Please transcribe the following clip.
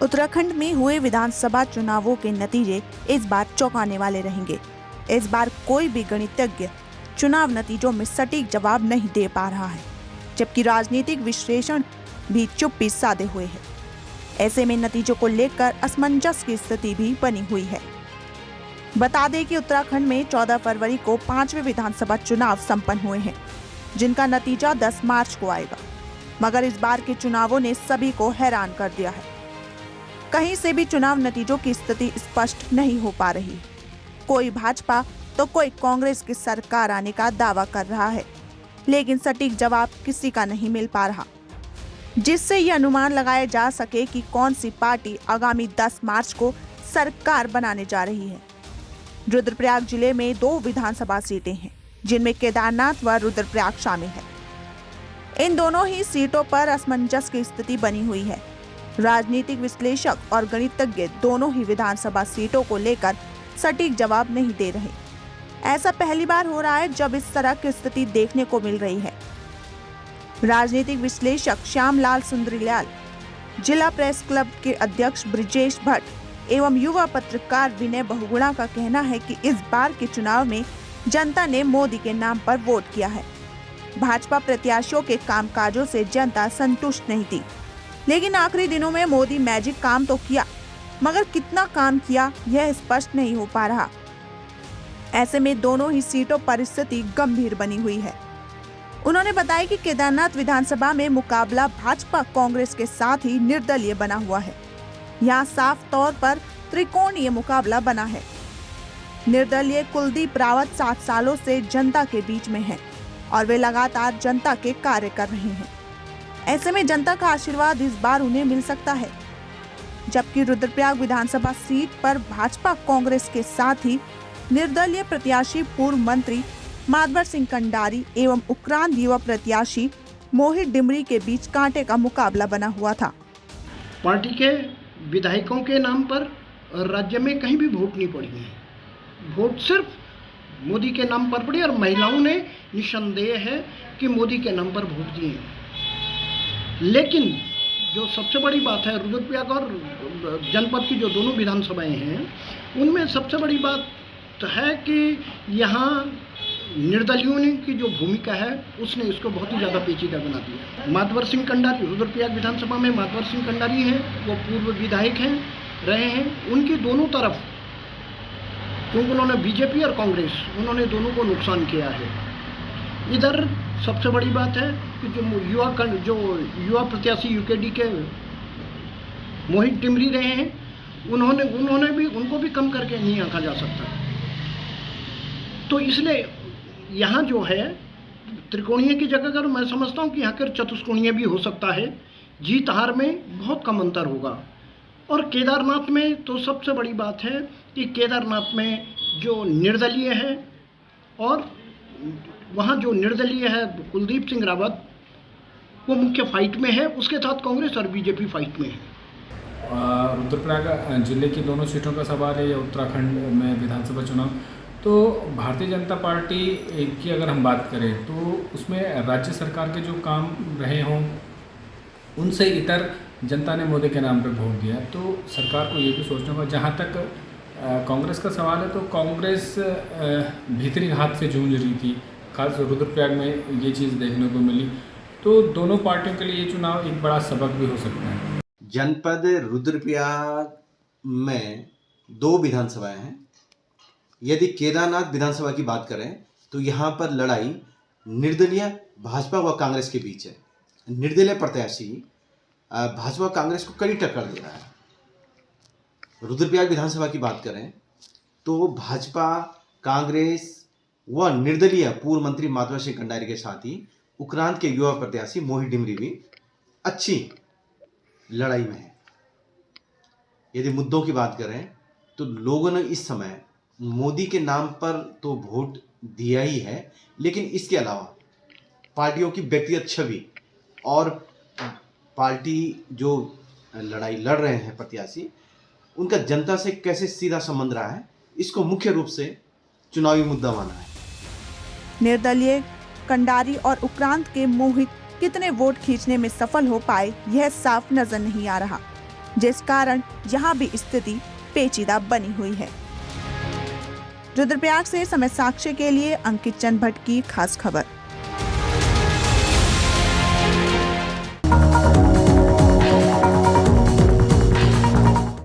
उत्तराखंड में हुए विधानसभा चुनावों के नतीजे इस बार चौंकाने वाले रहेंगे। इस बार कोई भी गणितज्ञ चुनाव नतीजों में सटीक जवाब नहीं दे पा रहा है, जबकि राजनीतिक विश्लेषण भी चुप्पी साधे हुए हैं। ऐसे में नतीजों को लेकर असमंजस की स्थिति भी बनी हुई है। बता दें कि उत्तराखंड में 14 फरवरी को 5वें विधानसभा चुनाव संपन्न हुए हैं, जिनका नतीजा 10 मार्च को आएगा। मगर इस बार के चुनावों ने सभी को हैरान कर दिया है। कहीं से भी चुनाव नतीजों की स्थिति स्पष्ट नहीं हो पा रही। कोई भाजपा तो कोई कांग्रेस की सरकार आने का दावा कर रहा है, लेकिन सटीक जवाब किसी का नहीं मिल पा रहा, जिससे ये अनुमान लगाया जा सके कि कौन सी पार्टी आगामी 10 मार्च को सरकार बनाने जा रही है। रुद्रप्रयाग जिले में 2 विधानसभा सीटें हैं, जिनमें केदारनाथ व रुद्रप्रयाग शामिल है। इन दोनों ही सीटों पर असमंजस की स्थिति बनी हुई है। राजनीतिक विश्लेषक और गणितज्ञ दोनों ही विधानसभा सीटों को लेकर सटीक जवाब नहीं दे रहे। ऐसा पहली बार हो रहा है जब इस तरह की स्थिति देखने को मिल रही है। राजनीतिक विश्लेषक श्यामलाल सुंदरीलाल, जिला प्रेस क्लब के अध्यक्ष ब्रिजेश भट्ट एवं युवा पत्रकार विनय बहुगुणा का कहना है कि इस बार के चुनाव में जनता ने मोदी के नाम पर वोट किया है। भाजपा प्रत्याशियों के कामकाजों से जनता संतुष्ट नहीं थी, लेकिन आखिरी दिनों में मोदी मैजिक काम तो किया, मगर कितना काम किया यह स्पष्ट नहीं हो पा रहा। ऐसे में दोनों ही सीटों पर स्थिति गंभीर बनी हुई है। उन्होंने बताया कि केदारनाथ विधानसभा में मुकाबला भाजपा कांग्रेस के साथ ही निर्दलीय बना हुआ है। यहाँ साफ तौर पर त्रिकोणीय मुकाबला बना है। निर्दलीय कुलदीप रावत 7 सालों से जनता के बीच में है और वे लगातार जनता के कार्य कर रहे हैं। ऐसे में जनता का आशीर्वाद इस बार उन्हें मिल सकता है, जबकि रुद्रप्रयाग विधानसभा सीट पर भाजपा कांग्रेस के साथ ही निर्दलीय प्रत्याशी पूर्व मंत्री माधवर सिंह कंडारी एवं उक्रांद युवा प्रत्याशी मोहित डिमरी के बीच कांटे का मुकाबला बना हुआ था। पार्टी के विधायकों के नाम पर राज्य में कहीं भी वोट नहीं पड़ी है। वोट सिर्फ मोदी के नाम पर पड़ी और महिलाओं ने निसंदेह है कि मोदी के नाम पर वोट दिए। लेकिन जो सबसे बड़ी बात है, रुद्रप्रयाग और जनपद की जो दोनों विधानसभाएं हैं, उनमें सबसे बड़ी बात है कि यहाँ निर्दलियों की जो भूमिका है उसने इसको बहुत ही ज़्यादा पेचीदा बना दिया। माधवर सिंह कंडारी रुद्रप्रयाग विधानसभा में माधवर सिंह कंडारी हैं, वो पूर्व विधायक हैं रहे हैं। उनकी दोनों तरफ, क्योंकि उन्होंने बीजेपी और कांग्रेस उन्होंने दोनों को नुकसान किया है। इधर सबसे बड़ी बात है कि जो युवा प्रत्याशी यूकेडी के मोहित डिमरी रहे हैं, उनको भी कम करके नहीं आंका जा सकता। तो इसलिए यहाँ जो है त्रिकोणीय की जगह अगर मैं समझता हूँ कि यहाँ कर चतुष्कोणीय भी हो सकता है। जीत हार में बहुत कम अंतर होगा। और केदारनाथ में तो सबसे बड़ी बात है कि केदारनाथ में जो निर्दलीय है और वहाँ जो निर्दलीय है कुलदीप सिंह रावत, वो मुख्य फाइट में है। उसके साथ कांग्रेस और बीजेपी फाइट में है। रुद्रप्रयाग जिले की दोनों सीटों का सवाल है या उत्तराखंड में विधानसभा चुनाव, तो भारतीय जनता पार्टी की अगर हम बात करें तो उसमें राज्य सरकार के जो काम रहे हों उनसे इतर जनता ने मोदी के नाम पर वोट दिया। तो सरकार को ये भी सोचना होगा। जहाँ तक कांग्रेस का सवाल है तो कांग्रेस भीतरी हाथ से जूझ रही थी, खास रुद्रप्रयाग में ये चीज़ देखने को मिली। तो दोनों पार्टियों के लिए ये चुनाव एक बड़ा सबक भी हो सकता है। जनपद रुद्रप्रयाग में 2 विधानसभाएं हैं। यदि केदारनाथ विधानसभा की बात करें तो यहाँ पर लड़ाई निर्दलीय भाजपा व कांग्रेस के बीच है। निर्दलीय प्रत्याशी भाजपा कांग्रेस को कड़ी टक्कर दे रहा है। रुद्रप्रयाग विधानसभा की बात करें तो भाजपा कांग्रेस व निर्दलीय पूर्व मंत्री माधवर सिंह कंडारी के साथ ही उक्रांद के युवा प्रत्याशी मोहित डिमरी भी अच्छी लड़ाई में है। यदि मुद्दों की बात करें तो लोगों ने इस समय मोदी के नाम पर तो वोट दिया ही है, लेकिन इसके अलावा पार्टियों की व्यक्तिगत छवि और पार्टी जो लड़ाई लड़ रहे हैं प्रत्याशी, उनका जनता से कैसे सीधा संबंध रहा है, इसको मुख्य रूप से चुनावी मुद्दा माना है। निर्दलीय कंडारी और उक्रांद के मोहित कितने वोट खींचने में सफल हो पाए, यह साफ नजर नहीं आ रहा। जिस कारण यहाँ भी स्थिति पेचीदा बनी हुई है। रुद्रप्रयाग से समय साक्ष्य के लिए अंकित चंद भट्ट की खास खबर।